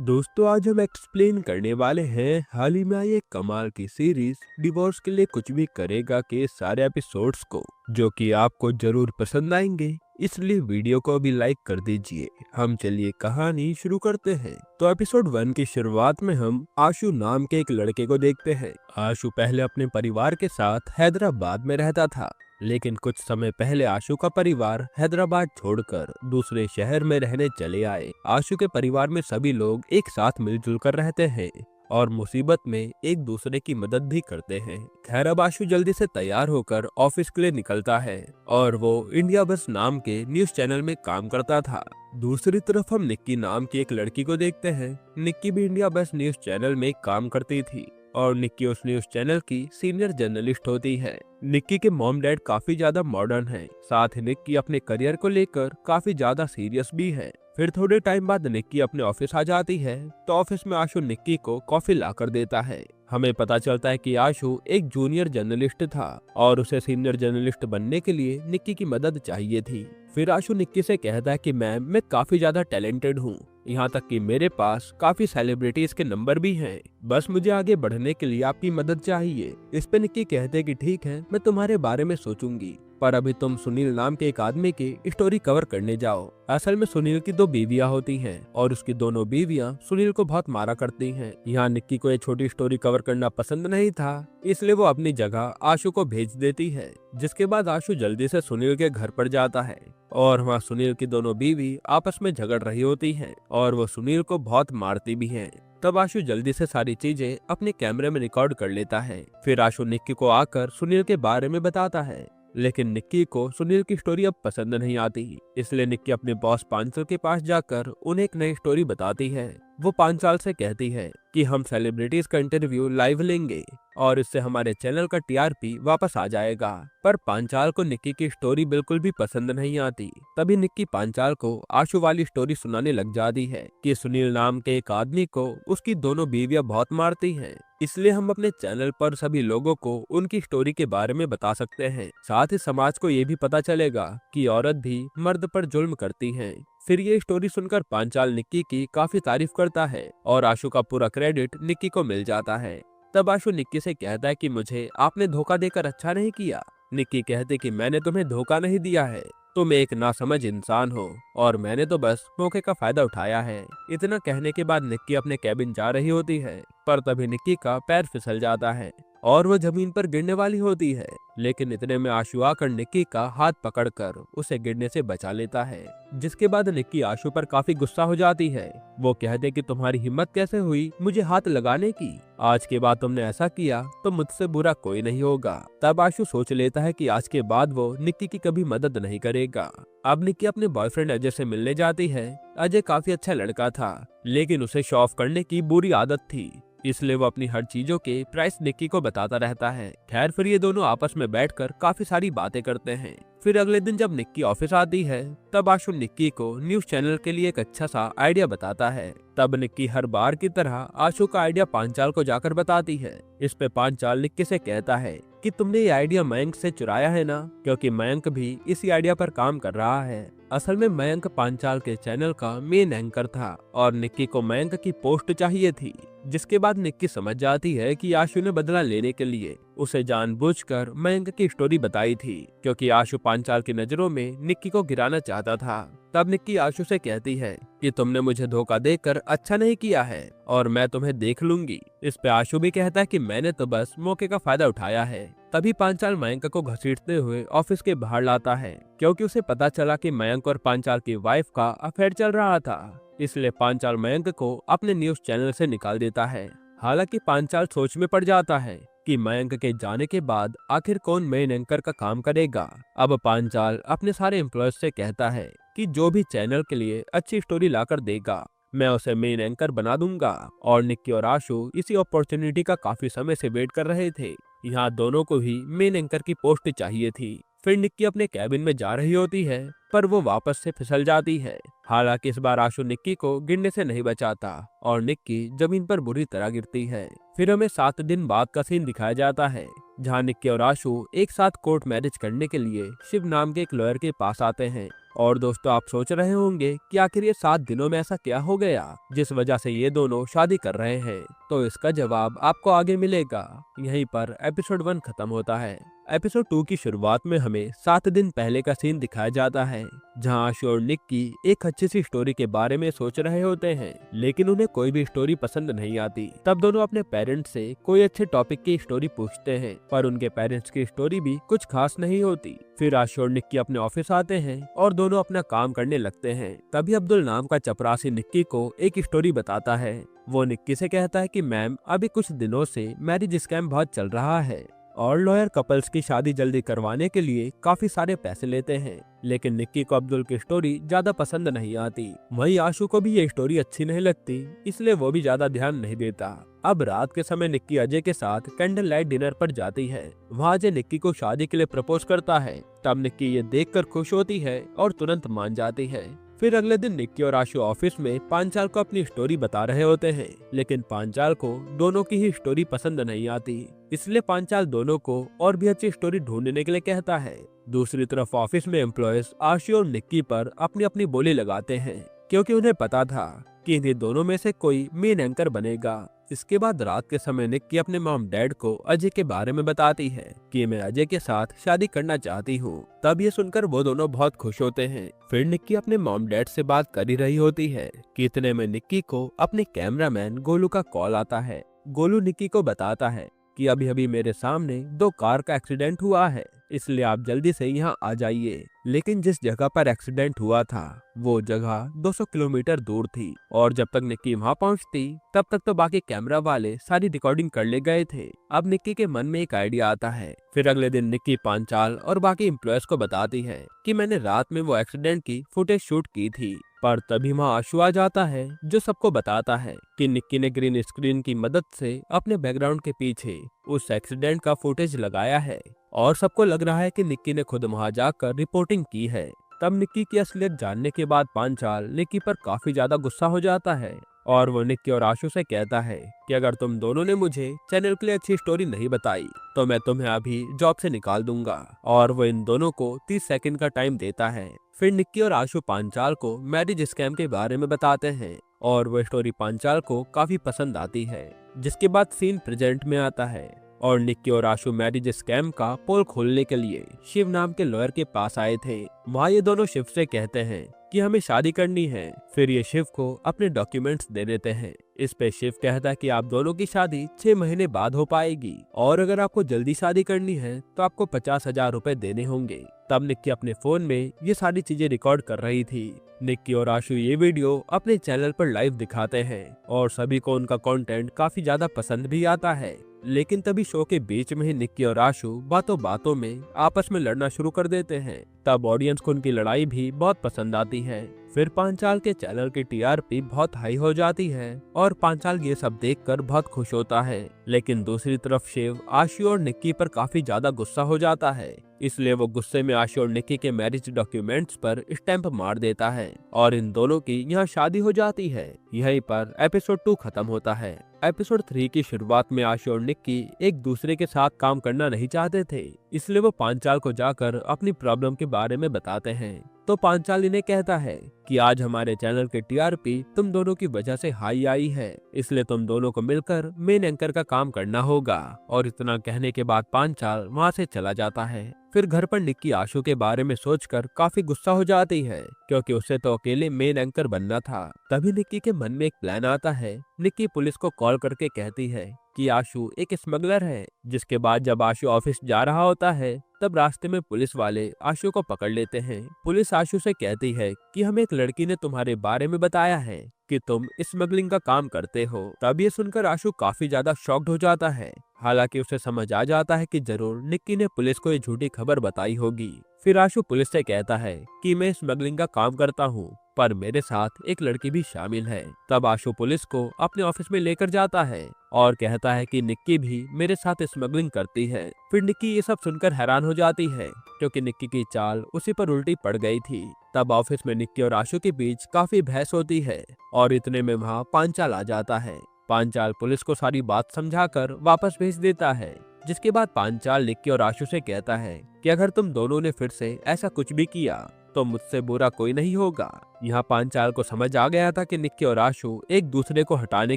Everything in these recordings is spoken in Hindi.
दोस्तों आज हम एक्सप्लेन करने वाले हैं हाल ही में आई एक कमाल की सीरीज डिवोर्स के लिए कुछ भी करेगा के सारे एपिसोड्स को, जो कि आपको जरूर पसंद आएंगे। इसलिए वीडियो को अभी लाइक कर दीजिए। हम चलिए कहानी शुरू करते हैं। तो एपिसोड 1 की शुरुआत में हम आशु नाम के एक लड़के को देखते हैं। आशु पहले अपने परिवार के साथ हैदराबाद में रहता था, लेकिन कुछ समय पहले आशु का परिवार हैदराबाद छोड़कर दूसरे शहर में रहने चले आए। आशु के परिवार में सभी लोग एक साथ मिलजुल कर रहते हैं और मुसीबत में एक दूसरे की मदद भी करते हैं। खैर अब आशु जल्दी से तैयार होकर ऑफिस के लिए निकलता है और वो इंडिया बस नाम के न्यूज चैनल में काम करता था। दूसरी तरफ हम निक्की नाम की एक लड़की को देखते हैं। निक्की भी इंडिया बस न्यूज चैनल में काम करती थी और निक्की उस न्यूज चैनल की सीनियर जर्नलिस्ट होती है। निक्की के मॉम डैड काफी ज्यादा मॉडर्न हैं, साथ ही निक्की अपने करियर को लेकर काफी ज्यादा सीरियस भी है। फिर थोड़े टाइम बाद निक्की अपने ऑफिस आ जाती है तो ऑफिस में आशु निक्की को कॉफी ला कर देता है। हमें पता चलता है कि आशु एक जूनियर जर्नलिस्ट था और उसे सीनियर जर्नलिस्ट बनने के लिए निक्की की मदद चाहिए थी। फिर आशु निक्की से कहता है कि मैम मैं काफी ज्यादा टैलेंटेड हूँ, यहाँ तक कि मेरे पास काफी सेलिब्रिटीज के नंबर भी हैं। बस मुझे आगे बढ़ने के लिए आपकी मदद चाहिए। इस पे निक्की कहते हैं कि ठीक है, मैं तुम्हारे बारे में सोचूंगी, पर अभी तुम सुनील नाम के एक आदमी की स्टोरी कवर करने जाओ। असल में सुनील की 2 बीवियां होती हैं और उसकी दोनों बीवियां सुनील को बहुत मारा करती हैं। यहाँ निक्की को ये छोटी स्टोरी कवर करना पसंद नहीं था, इसलिए वो अपनी जगह आशु को भेज देती है। जिसके बाद आशु जल्दी से सुनील के घर पर जाता है और वहाँ सुनील की दोनों बीवी आपस में झगड़ रही होती हैं और वो सुनील को बहुत मारती भी हैं। तब आशु जल्दी से सारी चीजें अपने कैमरे में रिकॉर्ड कर लेता है। फिर आशु निक्की को आकर सुनील के बारे में बताता है, लेकिन निक्की को सुनील की स्टोरी अब पसंद नहीं आती। इसलिए निक्की अपने बॉस पांचाल के पास जाकर उन्हें एक नई स्टोरी बताती है। वो पांचाल से कहती है कि हम सेलिब्रिटीज का इंटरव्यू लाइव लेंगे और इससे हमारे चैनल का टीआरपी वापस आ जाएगा। पर पांचाल को निक्की की स्टोरी बिल्कुल भी पसंद नहीं आती। तभी निक्की पांचाल को आशु वाली स्टोरी सुनाने लग जाती है कि सुनील नाम के एक आदमी को उसकी दोनों बीवियां बहुत मारती हैं, इसलिए हम अपने चैनल पर सभी लोगों को उनकी स्टोरी के बारे में बता सकते हैं। साथ ही समाज को ये भी पता चलेगा कि औरत भी मर्द पर जुल्म करती है। फिर ये स्टोरी सुनकर पांचाल निक्की की काफी तारीफ करता है और आशु का पूरा क्रेडिट निक्की को मिल जाता है। तब आशु निक्की से कहता है कि मुझे आपने धोखा देकर अच्छा नहीं किया। निक्की कहती कि मैंने तुम्हें धोखा नहीं दिया है, तुम एक नासमझ इंसान हो और मैंने तो बस मौके का फायदा उठाया है। इतना कहने के बाद निक्की अपने कैबिन जा रही होती है, पर तभी निक्की का पैर फिसल जाता है और वो जमीन पर गिरने वाली होती है। लेकिन इतने में आशु आकर निक्की का हाथ पकड़कर उसे गिरने से बचा लेता है। जिसके बाद निक्की आशु पर काफी गुस्सा हो जाती है। वो कहते कि तुम्हारी हिम्मत कैसे हुई मुझे हाथ लगाने की, आज के बाद तुमने ऐसा किया तो मुझसे बुरा कोई नहीं होगा। तब आशु सोच लेता है कि आज के बाद वो निक्की की कभी मदद नहीं करेगा। अब निक्की अपने बॉयफ्रेंड अजय से मिलने जाती है। अजय काफी अच्छा लड़का था, लेकिन उसे शो ऑफ करने की बुरी आदत थी, इसलिए वो अपनी हर चीजों के प्राइस निक्की को बताता रहता है। खैर फिर ये दोनों आपस में बैठकर काफी सारी बातें करते हैं। फिर अगले दिन जब निक्की ऑफिस आती है तब आशु निक्की को न्यूज चैनल के लिए एक अच्छा सा आइडिया बताता है। तब निक्की हर बार की तरह आशु का आइडिया पांचाल को जाकर बताती है। इस पे पांचाल निक्की से कहता है कि तुमने ये आइडिया मयंक से चुराया है ना, क्योंकि मयंक भी इसी आइडिया पर काम कर रहा है। असल में मयंक पांचाल के चैनल का मेन एंकर था और निक्की को मयंक की पोस्ट चाहिए थी। जिसके बाद निक्की समझ जाती है कि आशु ने बदला लेने के लिए उसे जानबूझकर मयंक की स्टोरी बताई थी, क्योंकि आशु पांचाल की नजरों में निक्की को गिराना चाहता था। तब निक्की आशु से कहती है कि तुमने मुझे धोखा देकर अच्छा नहीं किया है और मैं तुम्हें देख लूंगी। इस पे आशु भी कहता है कि मैंने तो बस मौके का फायदा उठाया है। तभी पांचाल मयंक को घसीटते हुए ऑफिस के बाहर लाता है, क्योंकि उसे पता चला कि मयंक और पांचाल की वाइफ का अफेयर चल रहा था। इसलिए पांचाल मयंक को अपने न्यूज चैनल से निकाल देता है। हालांकि पांचाल सोच में पड़ जाता है कि मयंक के जाने के बाद आखिर कौन मेन एंकर का काम करेगा। अब पांचाल अपने सारे एम्प्लॉयज से कहता है कि जो भी चैनल के लिए अच्छी स्टोरी लाकर देगा मैं उसे मेन एंकर बना दूंगा। और निक्की और आशु इसी अपॉर्चुनिटी का काफी समय से वेट कर रहे थे। यहाँ दोनों को ही मेन एंकर की पोस्ट चाहिए थी। फिर निक्की अपने कैबिन में जा रही होती है, पर वो वापस से फिसल जाती है। हालांकि इस बार आशु निक्की को गिरने से नहीं बचाता और निक्की जमीन पर बुरी तरह गिरती है। फिर हमें 7 दिन बाद का सीन दिखाया जाता है, जहाँ निक्की और आशु एक साथ कोर्ट मैरिज करने के लिए शिव नाम के एक लॉयर के पास आते हैं। और दोस्तों, आप सोच रहे होंगे कि आखिर ये 7 दिनों में ऐसा क्या हो गया जिस वजह से ये दोनों शादी कर रहे हैं। तो इसका जवाब आपको आगे मिलेगा। यहीं पर एपिसोड 1 खत्म होता है। एपिसोड 2 की शुरुआत में हमें 7 दिन पहले का सीन दिखाया जाता है, जहां आशु और निक्की एक अच्छी सी स्टोरी के बारे में सोच रहे होते हैं, लेकिन उन्हें कोई भी स्टोरी पसंद नहीं आती। तब दोनों अपने पेरेंट्स से कोई अच्छे टॉपिक की स्टोरी पूछते हैं, पर उनके पेरेंट्स की स्टोरी भी कुछ खास नहीं होती। फिर आशु और निक्की अपने ऑफिस आते हैं और दोनों अपना काम करने लगते हैं। तभी अब्दुल नाम का चपरासी निक्की को एक स्टोरी बताता है। वो निक्की से कहता है कि मैम, अभी कुछ दिनों से मैरिज स्कैम बहुत चल रहा है और लॉयर कपल्स की शादी जल्दी करवाने के लिए काफी सारे पैसे लेते हैं। लेकिन निक्की को अब्दुल की स्टोरी ज्यादा पसंद नहीं आती। वहीं आशु को भी ये स्टोरी अच्छी नहीं लगती, इसलिए वो भी ज्यादा ध्यान नहीं देता। अब रात के समय निक्की अजय के साथ कैंडल लाइट डिनर पर जाती है। वहाँ अजय निक्की को शादी के लिए प्रपोज करता है। तब निक्की ये देखकर खुश होती है और तुरंत मान जाती है। फिर अगले दिन निक्की और आशु ऑफिस में पांचाल को अपनी स्टोरी बता रहे होते हैं, लेकिन पांचाल को दोनों की ही स्टोरी पसंद नहीं आती, इसलिए पांचाल दोनों को और भी अच्छी स्टोरी ढूंढने के लिए कहता है। दूसरी तरफ ऑफिस में एम्प्लॉयज आशु और निक्की पर अपनी अपनी बोली लगाते हैं, क्योंकि उन्हें पता था कि इन्हीं दोनों में से कोई मेन एंकर बनेगा। इसके बाद रात के समय निक्की अपने मॉम डैड को अजय के बारे में बताती है कि मैं अजय के साथ शादी करना चाहती हूँ। तब ये सुनकर वो दोनों बहुत खुश होते हैं। फिर निक्की अपने मॉम डैड से बात कर ही रही होती है कि इतने में निक्की को अपने कैमरामैन गोलू का कॉल आता है। गोलू निक्की को बताता है कि अभी अभी मेरे सामने 2 कार का एक्सीडेंट हुआ है, इसलिए आप जल्दी से यहाँ आ जाइए। लेकिन जिस जगह पर एक्सीडेंट हुआ था वो जगह 200 किलोमीटर दूर थी, और जब तक निक्की वहाँ पहुँचती तब तक तो बाकी कैमरा वाले सारी रिकॉर्डिंग कर ले गए थे। अब निक्की के मन में एक आइडिया आता है। फिर अगले दिन निक्की पांचाल और बाकी एम्प्लॉयज को बताती है कि मैंने रात में वो एक्सीडेंट की फुटेज शूट की थी। पर तभी वहाँ आशु आ जाता है, जो सबको बताता है कि निक्की ने ग्रीन स्क्रीन की मदद से अपने बैकग्राउंड के पीछे उस एक्सीडेंट का फुटेज लगाया है, और सबको लग रहा है कि निक्की ने खुद वहाँ जाकर रिपोर्टिंग की है। तब निक्की की असलियत जानने के बाद पांचाल निक्की पर काफी ज्यादा गुस्सा हो जाता है, और वो निक्की और आशु से कहता है कि अगर तुम दोनों ने मुझे चैनल के लिए अच्छी स्टोरी नहीं बताई तो मैं तुम्हें अभी जॉब से निकाल दूंगा। और वो इन दोनों को 30 सेकंड का टाइम देता है। फिर निक्की और आशु पांचाल को मैरिज स्कैम के बारे में बताते हैं, और वो स्टोरी पांचाल को काफी पसंद आती है। जिसके बाद सीन प्रेजेंट में आता है, और निक्की और आशु मैरिज स्कैम का पोल खोलने के लिए शिव नाम के लॉयर के पास आए थे। वहाँ ये दोनों शिव से कहते हैं कि हमें शादी करनी है। फिर ये शिव को अपने डॉक्यूमेंट्स दे देते हैं। इस पे शिव कहता है कि आप दोनों की शादी 6 महीने बाद हो पाएगी, और अगर आपको जल्दी शादी करनी है तो आपको 50,000 रुपए देने होंगे। तब निक्की अपने फोन में ये सारी चीजें रिकॉर्ड कर रही थी। निक्की और आशु ये वीडियो अपने चैनल पर लाइव दिखाते हैं, और सभी को उनका कंटेंट काफी ज्यादा पसंद भी आता है। लेकिन तभी शो के बीच में ही निक्की और आशु बातों बातों में आपस में लड़ना शुरू कर देते हैं। तब ऑडियंस को उनकी लड़ाई भी बहुत पसंद आती है। फिर पांचाल के चैनल की टीआरपी बहुत हाई हो जाती है, और पांचाल ये सब देखकर बहुत खुश होता है। लेकिन दूसरी तरफ शिव आशु और निक्की पर काफी ज्यादा गुस्सा हो जाता है, इसलिए वो गुस्से में आशु और निक्की के मैरिज डॉक्यूमेंट्स पर स्टैंप मार देता है, और इन दोनों की यहाँ शादी हो जाती है। यहीं पर एपिसोड 2 खत्म होता है। एपिसोड 3 की शुरुआत में आशु और निक्की एक दूसरे के साथ काम करना नहीं चाहते थे, इसलिए वो पांचाल को जाकर अपनी प्रॉब्लम के बारे में बताते हैं। तो पांचाल इन्हें कहता है कि आज हमारे चैनल के टीआरपी तुम दोनों की वजह से हाई आई है, इसलिए तुम दोनों को मिलकर मेन एंकर का काम करना होगा। और इतना कहने के बाद पांचाल वहाँ से चला जाता है। फिर घर पर निक्की आशु के बारे में सोचकर काफी गुस्सा हो जाती है, क्योंकि उसे तो अकेले मेन एंकर बनना था। तभी निक्की के मन में एक प्लान आता है। निक्की पुलिस को कॉल करके कहती है कि आशु एक स्मगलर है। जिसके बाद जब आशु ऑफिस जा रहा होता है तब रास्ते में पुलिस वाले आशु को पकड़ लेते हैं। पुलिस आशु से कहती है कि हमें एक लड़की ने तुम्हारे बारे में बताया है कि तुम स्मगलिंग का काम करते हो। तब ये सुनकर आशु काफी ज्यादा शॉक्ड हो जाता है। हालांकि उसे समझ आ जाता है कि जरूर निक्की ने पुलिस को ये झूठी खबर बताई होगी। फिर आशु पुलिस से कहता है कि मैं स्मगलिंग का काम करता हूँ, पर मेरे साथ एक लड़की भी शामिल है। तब आशु पुलिस को अपने ऑफिस में लेकर जाता है और कहता है कि निक्की भी मेरे साथ स्मगलिंग करती है। फिर निक्की ये सब सुनकर हैरान हो जाती है, क्योंकि निक्की की चाल उसी पर उल्टी पड़ गई थी। तब ऑफिस में निक्की और आशु के बीच काफी बहस होती है, और इतने में वहाँ पांचाल आ जाता है। पांचाल पुलिस को सारी बात समझाकर वापस भेज देता है। जिसके बाद पांचाल निक्की और आशु से कहता है कि अगर तुम दोनों ने फिर से ऐसा कुछ भी किया तो मुझसे बुरा कोई नहीं होगा। यहाँ पांचाल को समझ आ गया था कि निक्की और आशु एक दूसरे को हटाने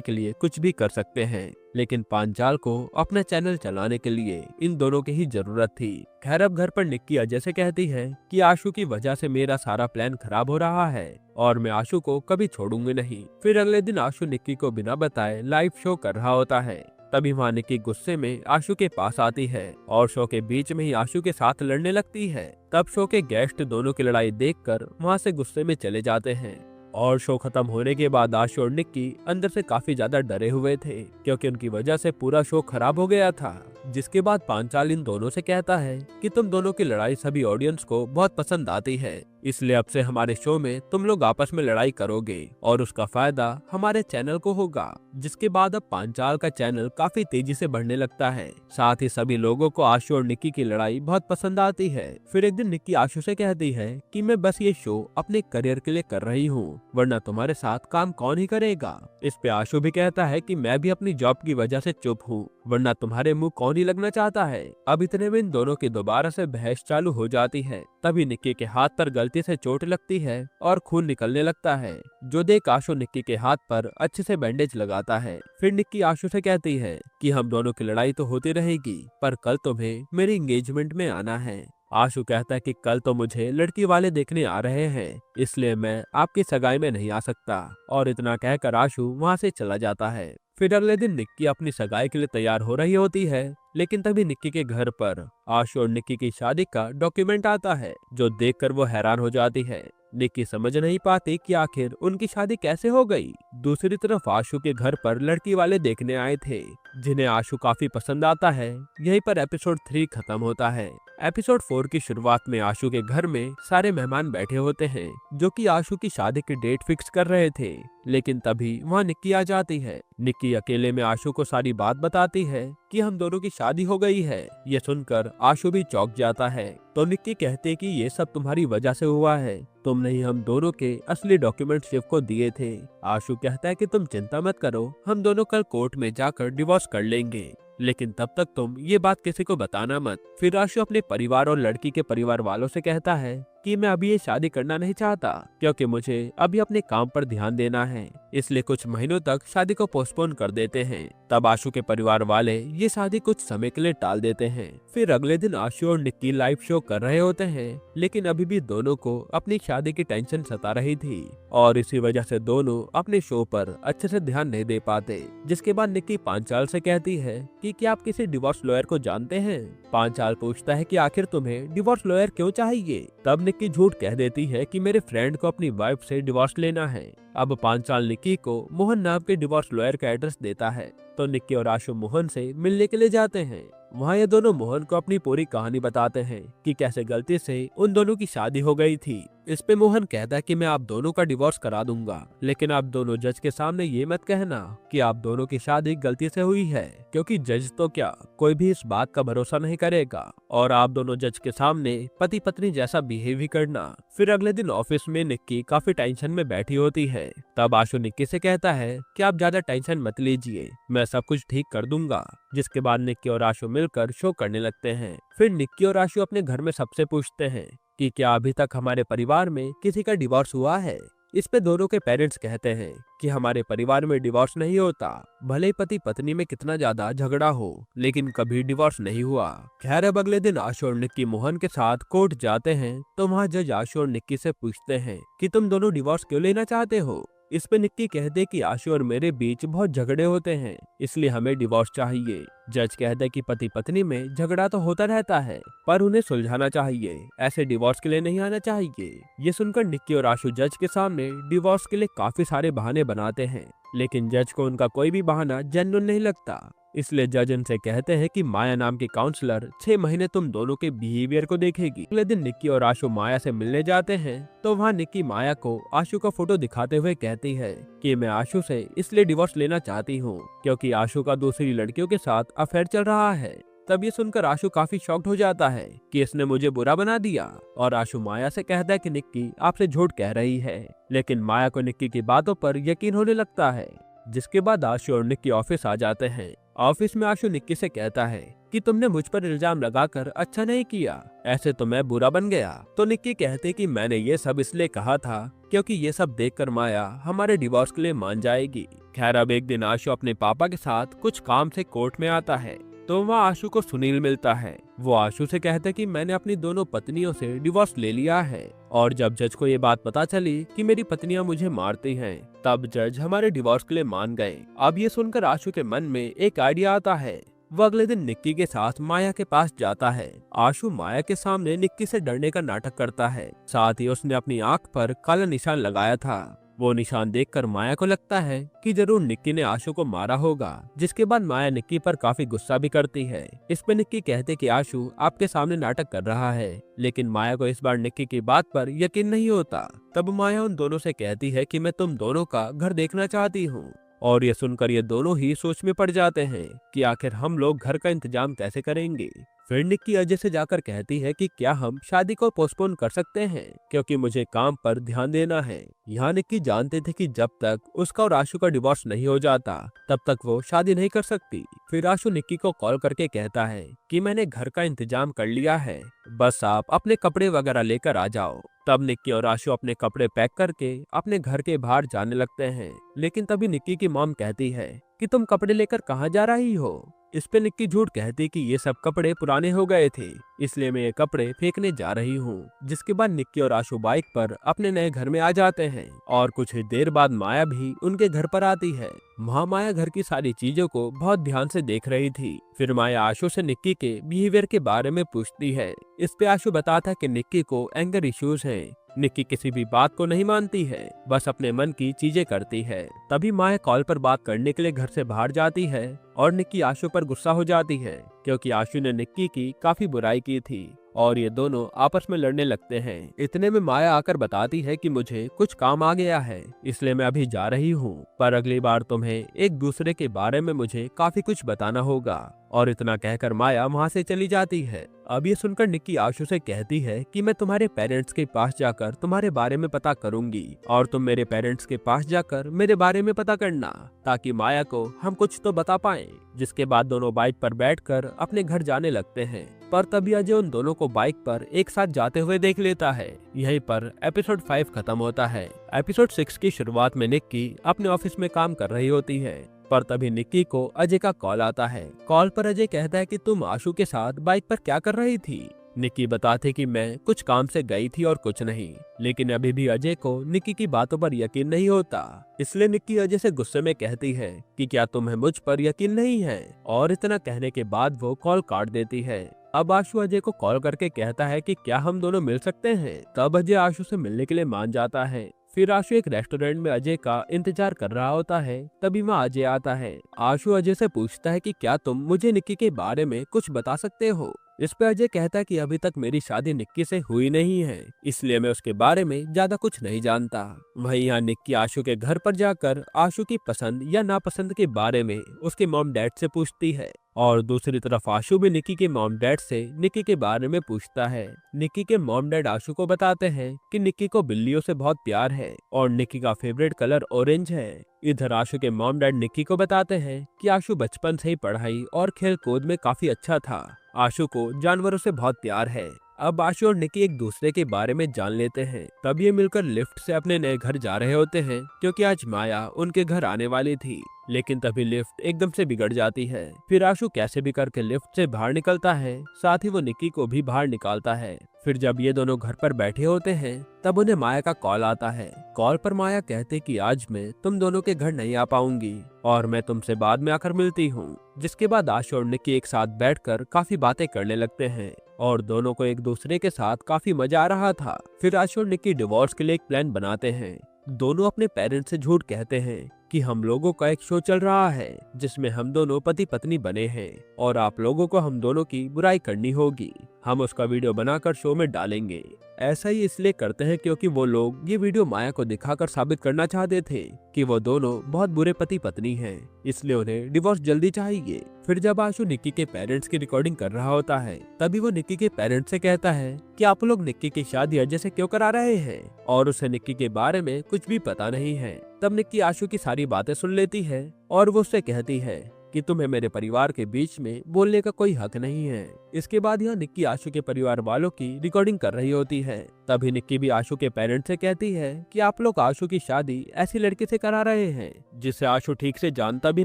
के लिए कुछ भी कर सकते हैं, लेकिन पांचाल को अपना चैनल चलाने के लिए इन दोनों की ही जरूरत थी। खैर अब घर पर निक्की अजय से कहती है कि आशु की वजह से मेरा सारा प्लान खराब हो रहा है और मैं आशु को कभी छोड़ूंगी नहीं। फिर अगले दिन आशु निक्की को बिना बताए लाइव शो कर रहा होता है। तभी वहाँ निक्की गुस्से में आशु के पास आती है और शो के बीच में ही आशु के साथ लड़ने लगती है। तब शो के गेस्ट दोनों की लड़ाई देखकर वहाँ से गुस्से में चले जाते हैं और शो खत्म होने के बाद आशु और निक्की अंदर से काफी ज्यादा डरे हुए थे, क्योंकि उनकी वजह से पूरा शो खराब हो गया था। जिसके बाद पांचाल इन दोनों से कहता है कि तुम दोनों की लड़ाई सभी ऑडियंस को बहुत पसंद आती है, इसलिए अब से हमारे शो में तुम लोग आपस में लड़ाई करोगे और उसका फायदा हमारे चैनल को होगा। जिसके बाद अब पांचाल का चैनल काफी तेजी से बढ़ने लगता है। साथ ही सभी लोगों को आशु और निक्की की लड़ाई बहुत पसंद आती है। फिर एक दिन निक्की आशु से कहती है कि मैं बस ये शो अपने करियर के लिए कर रही हूँ, वरना तुम्हारे साथ काम कौन ही करेगा। इस पे आशु भी कहता है कि मैं भी अपनी जॉब की वजह से चुप हूँ, वरना तुम्हारे मुंह कौन ही लगना चाहता है। अब इतने में इन दोनों की दोबारा से बहस चालू हो जाती है। तभी निक्की के हाथ पर गलती से चोट लगती है और खून निकलने लगता है, जो देख आशु निक्की के हाथ पर अच्छे से बैंडेज लगाता है। फिर निक्की आशु से कहती है कि हम दोनों की लड़ाई तो होती रहेगी, पर कल तुम्हें मेरी एंगेजमेंट में आना है। आशु कहता है कि कल तो मुझे लड़की वाले देखने आ रहे हैं, इसलिए मैं आपकी सगाई में नहीं आ सकता। और इतना कहकर आशु वहाँ से चला जाता है। फिर अगले दिन निक्की अपनी सगाई के लिए तैयार हो रही होती है, लेकिन तभी निक्की के घर पर आशु और निक्की की शादी का डॉक्यूमेंट आता है, जो देखकर वो हैरान हो जाती है। निक्की समझ नहीं पाती कि आखिर उनकी शादी कैसे हो गई। दूसरी तरफ आशु के घर पर लड़की वाले देखने आए थे, जिन्हें आशु काफी पसंद आता है। यहीं पर एपिसोड 3 खत्म होता है। एपिसोड 4 की शुरुआत में आशु के घर में सारे मेहमान बैठे होते हैं, जो कि आशु की शादी की डेट फिक्स कर रहे थे, लेकिन तभी वहाँ निक्की आ जाती है। निक्की अकेले में आशु को सारी बात बताती है कि हम दोनों की शादी हो गई है। ये सुनकर आशु भी चौंक जाता है, तो निक्की कहती है कि ये सब तुम्हारी वजह से हुआ है, तुमने ही हम दोनों के असली डॉक्यूमेंट शिव को दिए थे। आशु कहता है कि तुम चिंता मत करो, हम दोनों कल कोर्ट में जाकर डिवोर्स कर लेंगे, लेकिन तब तक तुम ये बात किसी को बताना मत। फिर आशु अपने परिवार और लड़की के परिवार वालों से कहता है कि मैं अभी ये शादी करना नहीं चाहता, क्योंकि मुझे अभी अपने काम पर ध्यान देना है, इसलिए कुछ महीनों तक शादी को पोस्टपोन कर देते हैं। तब आशु के परिवार वाले ये शादी कुछ समय के लिए टाल देते हैं। फिर अगले दिन आशु और निक्की लाइव शो कर रहे होते हैं, लेकिन अभी भी दोनों को अपनी शादी की टेंशन सता रही थी और इसी वजह से दोनों अपने शो पर अच्छे से ध्यान नहीं दे पाते। जिसके बाद निक्की पांचाल से कहती है कि क्या आप किसी डिवोर्स लॉयर को जानते हैं। पांचाल पूछता है कि आखिर तुम्हें डिवोर्स लॉयर क्यों चाहिए। तब निक्की झूठ कह देती है कि मेरे फ्रेंड को अपनी वाइफ से डिवोर्स लेना है। अब पांचाल निक्की को मोहन नाम के डिवोर्स लॉयर का एड्रेस देता है, तो निक्की और आशु मोहन से मिलने के लिए जाते हैं। वहाँ ये दोनों मोहन को अपनी पूरी कहानी बताते हैं कि कैसे गलती से उन दोनों की शादी हो गई थी। इस पे मोहन कहता है कि मैं आप दोनों का डिवोर्स करा दूंगा, लेकिन आप दोनों जज के सामने ये मत कहना कि आप दोनों की शादी गलती से हुई है, क्योंकि जज तो क्या कोई भी इस बात का भरोसा नहीं करेगा और आप दोनों जज के सामने पति पत्नी जैसा बिहेव ही करना। फिर अगले दिन ऑफिस में निक्की काफी टेंशन में बैठी होती है। तब आशु निक्की से कहता है कि आप ज्यादा टेंशन मत लीजिए, मैं सब कुछ ठीक कर दूंगा। जिसके बाद निक्की और आशु मिलकर शो करने लगते हैं। फिर निक्की और आशु अपने घर में सबसे पूछते हैं कि क्या अभी तक हमारे परिवार में किसी का डिवोर्स हुआ है। इस पे दोनों के पेरेंट्स कहते हैं कि हमारे परिवार में डिवोर्स नहीं होता, भले ही पति पत्नी में कितना ज्यादा झगड़ा हो, लेकिन कभी डिवोर्स नहीं हुआ। खैर अब अगले दिन आशु और निक्की मोहन के साथ कोर्ट जाते हैं, तो वहाँ जज आशु और निक्की से पूछते हैं कि तुम दोनों डिवोर्स क्यों लेना चाहते हो। इस पे निक्की कहते कि आशु और मेरे बीच बहुत झगड़े होते हैं, इसलिए हमें डिवोर्स चाहिए। जज कहते कि पति पत्नी में झगड़ा तो होता रहता है, पर उन्हें सुलझाना चाहिए, ऐसे डिवोर्स के लिए नहीं आना चाहिए। ये सुनकर निक्की और आशु जज के सामने डिवोर्स के लिए काफी सारे बहाने बनाते हैं, लेकिन जज को उनका कोई भी बहाना जेन्युइन नहीं लगता। इसलिए जज उनसे कहते हैं कि माया नाम की काउंसलर 6 महीने तुम दोनों के बिहेवियर को देखेगी। अगले दिन निक्की और आशु माया से मिलने जाते हैं, तो वहाँ निक्की माया को आशु का फोटो दिखाते हुए कहती है कि मैं आशु से इसलिए डिवोर्स लेना चाहती हूँ क्योंकि आशु का दूसरी लड़कियों के साथ अफेयर चल रहा है। तब ये सुनकर आशु काफी शॉक्ड हो जाता है कि इसने मुझे बुरा बना दिया, और आशु माया से कहता है कि निक्की आपसे झूठ कह रही है, लेकिन माया को निक्की की बातों पर यकीन होने लगता है। जिसके बाद आशु और निक्की ऑफिस आ जाते हैं। ऑफिस में आशु निक्की से कहता है कि तुमने मुझ पर इल्जाम लगाकर अच्छा नहीं किया, ऐसे तो मैं बुरा बन गया। तो निक्की कहते कि मैंने ये सब इसलिए कहा था क्योंकि ये सब देखकर माया हमारे डिवोर्स के लिए मान जाएगी। खैर अब एक दिन आशु अपने पापा के साथ कुछ काम से कोर्ट में आता है तो वहाँ आशु को सुनील मिलता है। वो आशु से कहते कि मैंने अपनी दोनों पत्नियों से डिवोर्स ले लिया है और जब जज को ये बात पता चली कि मेरी पत्नियां मुझे मारती हैं, तब जज हमारे डिवोर्स के लिए मान गए। अब ये सुनकर आशु के मन में एक आइडिया आता है। वो अगले दिन निक्की के साथ माया के पास जाता है। आशु माया के सामने निक्की से डरने का नाटक करता है, साथ ही उसने अपनी आंख पर काला निशान लगाया था। वो निशान देखकर माया को लगता है कि जरूर निक्की ने आशु को मारा होगा, जिसके बाद माया निक्की पर काफी गुस्सा भी करती है। इस पे निक्की कहते कि आशु आपके सामने नाटक कर रहा है, लेकिन माया को इस बार निक्की की बात पर यकीन नहीं होता। तब माया उन दोनों से कहती है कि मैं तुम दोनों का घर देखना चाहती हूँ। और ये सुनकर ये दोनों ही सोच में पड़ जाते हैं कि आखिर हम लोग घर का इंतजाम कैसे करेंगे। फिर निक्की अजय से जाकर कहती है कि क्या हम शादी को पोस्टपोन कर सकते हैं, क्योंकि मुझे काम पर ध्यान देना है। यहाँ निक्की जानते थे कि जब तक उसका और आशु का डिवोर्स नहीं हो जाता तब तक वो शादी नहीं कर सकती। फिर आशु निक्की को कॉल करके कहता है कि मैंने घर का इंतजाम कर लिया है, बस आप अपने कपड़े वगैरह लेकर आ जाओ। तब निक्की और आशु अपने कपड़े पैक करके अपने घर के बाहर जाने लगते हैं, लेकिन तभी निक्की की मॉम कहती है कि तुम कपड़े लेकर कहाँ जा रही हो। इस पे निक्की झूठ कहती कि ये सब कपड़े पुराने हो गए थे, इसलिए मैं ये कपड़े फेंकने जा रही हूँ। जिसके बाद निक्की और आशु बाइक पर अपने नए घर में आ जाते हैं और कुछ ही देर बाद माया भी उनके घर पर आती है। वहाँ माया घर की सारी चीजों को बहुत ध्यान से देख रही थी। फिर माया आशु से निक्की के बिहेवियर के बारे में पूछती है। इस पे आशु बताता है कि निक्की को एंगर इश्यूज हैं। निक्की किसी भी बात को नहीं मानती है, बस अपने मन की चीजें करती है। तभी माया कॉल पर बात करने के लिए घर से बाहर जाती है और निक्की आशु पर गुस्सा हो जाती है, क्योंकि आशु ने निक्की की काफी बुराई की थी और ये दोनों आपस में लड़ने लगते हैं। इतने में माया आकर बताती है कि मुझे कुछ काम आ गया है, इसलिए मैं अभी जा रही हूँ, पर अगली बार तुम्हें एक दूसरे के बारे में मुझे काफी कुछ बताना होगा। और इतना कहकर माया वहाँ से चली जाती है। अब ये सुनकर निक्की आशु से कहती है कि मैं तुम्हारे पेरेंट्स के पास जाकर तुम्हारे बारे में पता करूंगी और तुम मेरे पेरेंट्स के पास जाकर मेरे बारे में पता करना, ताकि माया को हम कुछ तो बता पाएं। जिसके बाद दोनों बाइक पर बैठकर अपने घर जाने लगते हैं। पर तभी अजय उन दोनों को बाइक पर एक साथ जाते हुए देख लेता है। यहीं पर एपिसोड 5 खत्म होता है। एपिसोड 6 की शुरुआत में निक्की अपने ऑफिस में काम कर रही होती है, पर तभी निक्की को अजय का कॉल आता है। कॉल पर अजय कहता है कि तुम आशु के साथ बाइक पर क्या कर रही थी। निक्की बताते कि मैं कुछ काम से गई थी और कुछ नहीं, लेकिन अभी भी अजय को निक्की की बातों पर यकीन नहीं होता। इसलिए निक्की अजय से गुस्से में कहती है कि क्या तुम्हें मुझ पर यकीन नहीं है, और इतना कहने के बाद वो कॉल काट देती है। अब आशु अजय को कॉल करके कहता है कि क्या हम दोनों मिल सकते हैं। तब अजय आशु से मिलने के लिए मान जाता है। फिर आशु एक रेस्टोरेंट में अजय का इंतजार कर रहा होता है। तभी वहाँ अजय आता है। आशु अजय से पूछता है कि क्या तुम मुझे निक्की के बारे में कुछ बता सकते हो। इस पे अजय कहता है कि अभी तक मेरी शादी निक्की से हुई नहीं है, इसलिए मैं उसके बारे में ज्यादा कुछ नहीं जानता। वहीं यहाँ निक्की आशु के घर पर जाकर आशु की पसंद या नापसंद के बारे में उसके मॉम डैड से पूछती है, और दूसरी तरफ आशु भी निक्की के मॉम डैड से निक्की के बारे में पूछता है। निक्की के मॉम डैड आशु को बताते हैं कि निक्की को बिल्लियों से बहुत प्यार है और निक्की का फेवरेट कलर ऑरेंज है। इधर आशु के मॉम डैड निक्की को बताते हैं कि आशु बचपन से ही पढ़ाई और खेल कूद में काफी अच्छा था। आशु को जानवरों से बहुत प्यार है। अब आशु और निक्की एक दूसरे के बारे में जान लेते हैं। तब ये मिलकर लिफ्ट से अपने नए घर जा रहे होते हैं, क्योंकि आज माया उनके घर आने वाली थी। लेकिन तभी लिफ्ट एकदम से बिगड़ जाती है। फिर आशु कैसे भी करके लिफ्ट से बाहर निकलता है, साथ ही वो निक्की को भी बाहर निकालता है। फिर जब ये दोनों घर पर बैठे होते हैं तब उन्हें माया का कॉल आता है। कॉल पर माया कहते कि आज मैं तुम दोनों के घर नहीं आ पाऊंगी और मैं तुमसे बाद में आकर मिलती हूँ। जिसके बाद आशु और निक्की एक साथ बैठकर काफी बातें करने लगते हैं और दोनों को एक दूसरे के साथ काफी मजा आ रहा था। फिर आशु और निक्की डिवोर्स के लिए एक प्लान बनाते हैं। दोनों अपने पेरेंट्स से झूठ कहते हैं कि हम लोगों का एक शो चल रहा है जिसमें हम दोनों पति पत्नी बने हैं और आप लोगों को हम दोनों की बुराई करनी होगी। हम उसका वीडियो बनाकर शो में डालेंगे। ऐसा ही इसलिए करते हैं क्योंकि वो लोग ये वीडियो माया को दिखाकर साबित करना चाहते थे कि वो दोनों बहुत बुरे पति पत्नी हैं, इसलिए उन्हें डिवोर्स जल्दी चाहिए। फिर जब आशु निक्की के पेरेंट्स की रिकॉर्डिंग कर रहा होता है, तभी वो निक्की के पेरेंट्स से कहता है कि आप लोग निक्की की शादी अजय से क्यों करा रहे हैं और उसे निक्की के बारे में कुछ भी पता नहीं है। तब निक्की आशु की सारी बातें सुन लेती है और वो उससे कहती है कि तुम्हें मेरे परिवार के बीच में बोलने का कोई हक नहीं है। इसके बाद यहाँ निक्की आशु के परिवार वालों की रिकॉर्डिंग कर रही होती है। तभी निक्की भी आशु के पेरेंट्स से कहती है कि आप लोग आशु की शादी ऐसी लड़की से करा रहे हैं जिसे आशु ठीक से जानता भी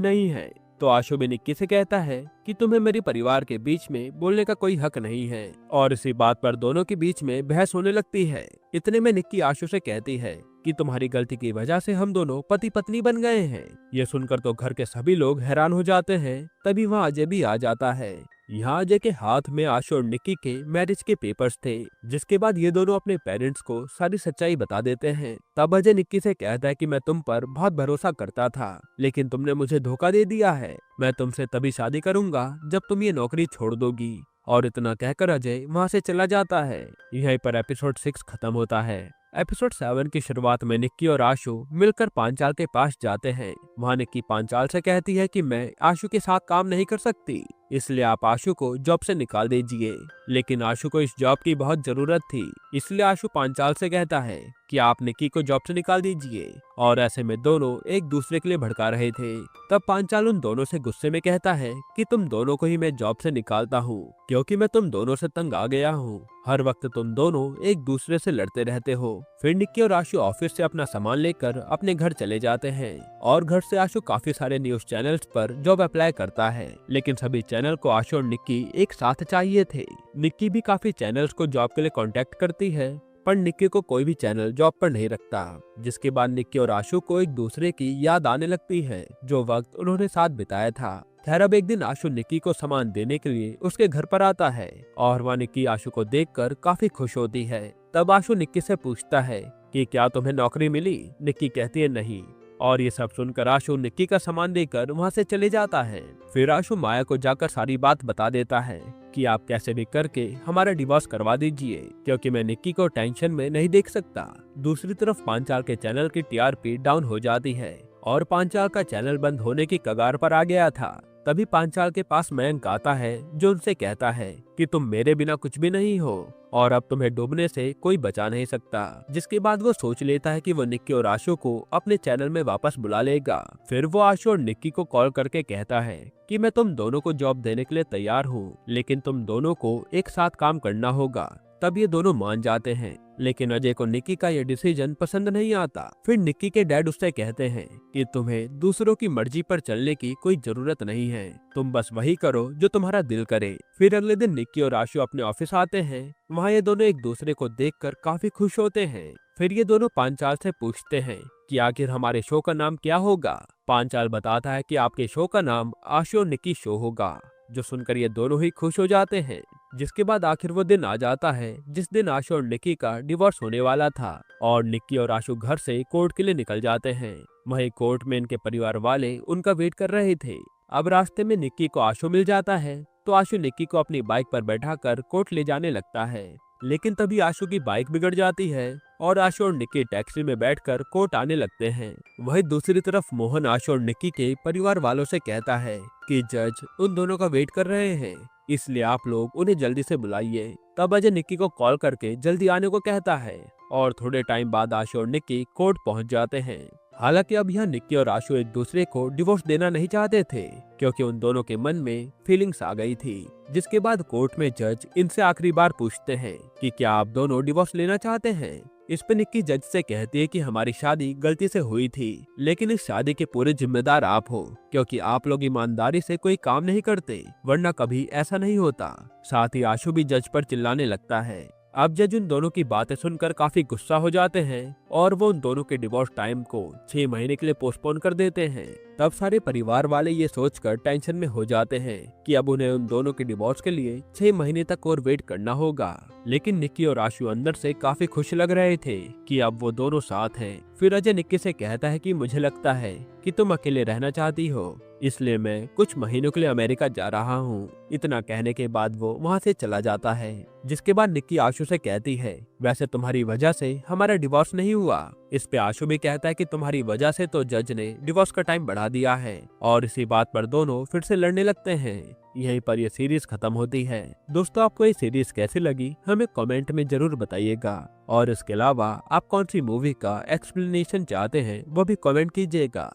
नहीं है। तो आशु भी निक्की से कहता है कि तुम्हें मेरे परिवार के बीच में बोलने का कोई हक नहीं है, और इसी बात पर दोनों के बीच में बहस होने लगती है। इतने में निक्की आशु से कहती है कि तुम्हारी गलती की वजह से हम दोनों पति पत्नी बन गए हैं। ये सुनकर तो घर के सभी लोग हैरान हो जाते हैं। तभी वहाँ अजय भी आ जाता है। यहाँ अजय के हाथ में आशु और निक्की के मैरिज के पेपर्स थे, जिसके बाद ये दोनों अपने पेरेंट्स को सारी सच्चाई बता देते हैं। तब अजय निक्की से कहता है कि मैं तुम पर बहुत भरोसा करता था, लेकिन तुमने मुझे धोखा दे दिया है। मैं तुमसे तभी शादी करूंगा जब तुम ये नौकरी छोड़ दोगी। और इतना कहकर अजय वहाँ से चला जाता है। यहीं पर एपिसोड 6 खत्म होता है। एपिसोड 7 की शुरुआत में निक्की और आशु मिलकर पांचाल के पास जाते हैं। वहाँ निक्की पांचाल से कहती है कि मैं आशु के साथ काम नहीं कर सकती, इसलिए आप आशु को जॉब से निकाल दीजिए। लेकिन आशु को इस जॉब की बहुत जरूरत थी, इसलिए आशु पांचाल से कहता है कि आप निक्की को जॉब से निकाल दीजिए। और ऐसे में दोनों एक दूसरे के लिए भड़का रहे थे। तब पांचाल उन दोनों से गुस्से में कहता है कि तुम दोनों को ही मैं जॉब से निकालता हूँ, क्योंकि मैं तुम दोनों से तंग आ गया हूँ। हर वक्त तुम दोनों एक दूसरे से लड़ते रहते हो। फिर निक्की और आशु ऑफिस से अपना सामान लेकर अपने घर चले जाते हैं, और घर से आशु काफी सारे न्यूज चैनल्स पर जॉब अप्लाई करता है। लेकिन सभी चैनल को आशु और निक्की एक साथ चाहिए थे। निक्की भी काफी चैनल्स को जॉब के लिए कांटेक्ट करती है, पर निक्की को कोई भी चैनल जॉब पर नहीं रखता। जिसके बाद निक्की और आशु को एक दूसरे की याद आने लगती है, जो वक्त उन्होंने साथ बिताया था। खैर अब एक दिन आशु निक्की को सामान देने के लिए उसके घर पर आता है, और वह निक्की आशु को देखकर काफी खुश होती है। तब आशु निक्की से पूछता है कि क्या तुम्हें नौकरी मिली? निक्की कहती है नहीं। और ये सब सुनकर आशु निक्की का सामान देकर वहाँ से चले जाता है। फिर आशु माया को जाकर सारी बात बता देता है कि आप कैसे भी करके हमारा डिवोर्स करवा दीजिए, क्योंकि मैं निक्की को टेंशन में नहीं देख सकता। दूसरी तरफ पांचाल के चैनल की टीआरपी डाउन हो जाती है, और पांचाल का चैनल बंद होने की कगार पर आ गया था। तभी पांचाल के पास मयंक आता है, जो उनसे कहता है कि तुम मेरे बिना कुछ भी नहीं हो, और अब तुम्हें डूबने से कोई बचा नहीं सकता। जिसके बाद वो सोच लेता है कि वो निक्की और आशु को अपने चैनल में वापस बुला लेगा। फिर वो आशु और निक्की को कॉल करके कहता है कि मैं तुम दोनों को जॉब देने के लिए तैयार हूँ, लेकिन तुम दोनों को एक साथ काम करना होगा। तब ये दोनों मान जाते हैं, लेकिन अजय को निक्की का ये डिसीजन पसंद नहीं आता। फिर निक्की के डैड उससे कहते हैं कि तुम्हें दूसरों की मर्जी पर चलने की कोई जरूरत नहीं है, तुम बस वही करो जो तुम्हारा दिल करे। फिर अगले दिन निक्की और आशु अपने ऑफिस आते हैं। वहाँ ये दोनों एक दूसरे को देखकर काफी खुश होते हैं। फिर ये दोनों पांचाल से पूछते हैं कि आखिर हमारे शो का नाम क्या होगा। पांचाल बताता है कि आपके शो का नाम आशु और निक्की शो होगा, जो सुनकर ये दोनों ही खुश हो जाते हैं। जिसके बाद आखिर वो दिन आ जाता है जिस दिन आशु और निक्की का डिवोर्स होने वाला था, और निक्की और आशु घर से कोर्ट के लिए निकल जाते हैं। वहीं कोर्ट में इनके परिवार वाले उनका वेट कर रहे थे। अब रास्ते में निक्की को आशु मिल जाता है, तो आशु निक्की को अपनी बाइक पर बैठाकर कोर्ट ले जाने लगता है। लेकिन तभी आशु की बाइक बिगड़ जाती है, और आशु और निक्की टैक्सी में बैठकर कोर्ट आने लगते हैं। वहीं दूसरी तरफ मोहन आशु और निक्की के परिवार वालों से कहता है कि जज उन दोनों का वेट कर रहे हैं, इसलिए आप लोग उन्हें जल्दी से बुलाइए। तब अजय निक्की को कॉल करके जल्दी आने को कहता है, और थोड़े टाइम बाद आशु और निक्की कोर्ट पहुंच जाते हैं। हालांकि अब यहाँ निक्की और आशु एक दूसरे को डिवोर्स देना नहीं चाहते थे, क्योंकि उन दोनों के मन में फीलिंग्स आ गई थी। जिसके बाद कोर्ट में जज इनसे आखिरी बार पूछते हैं कि क्या आप दोनों डिवोर्स लेना चाहते हैं। इस पे निक्की जज से कहती है कि हमारी शादी गलती से हुई थी, लेकिन इस शादी के पूरे जिम्मेदार आप हो, क्योंकि आप लोग ईमानदारी से कोई काम नहीं करते, वरना कभी ऐसा नहीं होता। साथ ही आशु भी जज पर चिल्लाने लगता है। अब जज उन दोनों की बातें सुनकर काफी गुस्सा हो जाते हैं, और वो उन दोनों के डिवोर्स टाइम को 6 महीने के लिए पोस्टपोन कर देते हैं। तब सारे परिवार वाले ये सोचकर टेंशन में हो जाते हैं कि अब उन्हें उन दोनों के डिवोर्स के लिए 6 महीने तक और वेट करना होगा। लेकिन निक्की और आशु अंदर से काफी खुश लग रहे थे कि अब वो दोनों साथ हैं। फिर अजय निक्की से कहता है कि मुझे लगता है कि तुम अकेले रहना चाहती हो, इसलिए मैं कुछ महीनों के लिए अमेरिका जा रहा हूँ। इतना कहने के बाद वो वहाँ से चला जाता है। जिसके बाद निक्की आशु से कहती है, वैसे तुम्हारी वजह से हमारा डिवोर्स नहीं हुआ। इस पे आशु भी कहता है कि तुम्हारी वजह से तो जज ने डिवोर्स का टाइम बढ़ा दिया है, और इसी बात पर दोनों फिर से लड़ने लगते हैं। यहीं पर यह सीरीज खत्म होती है। दोस्तों, आपको ये सीरीज कैसी लगी हमें कमेंट में जरूर बताइएगा, और इसके अलावा आप कौन सी मूवी का एक्सप्लेनेशन चाहते हैं वो भी कमेंट कीजिएगा।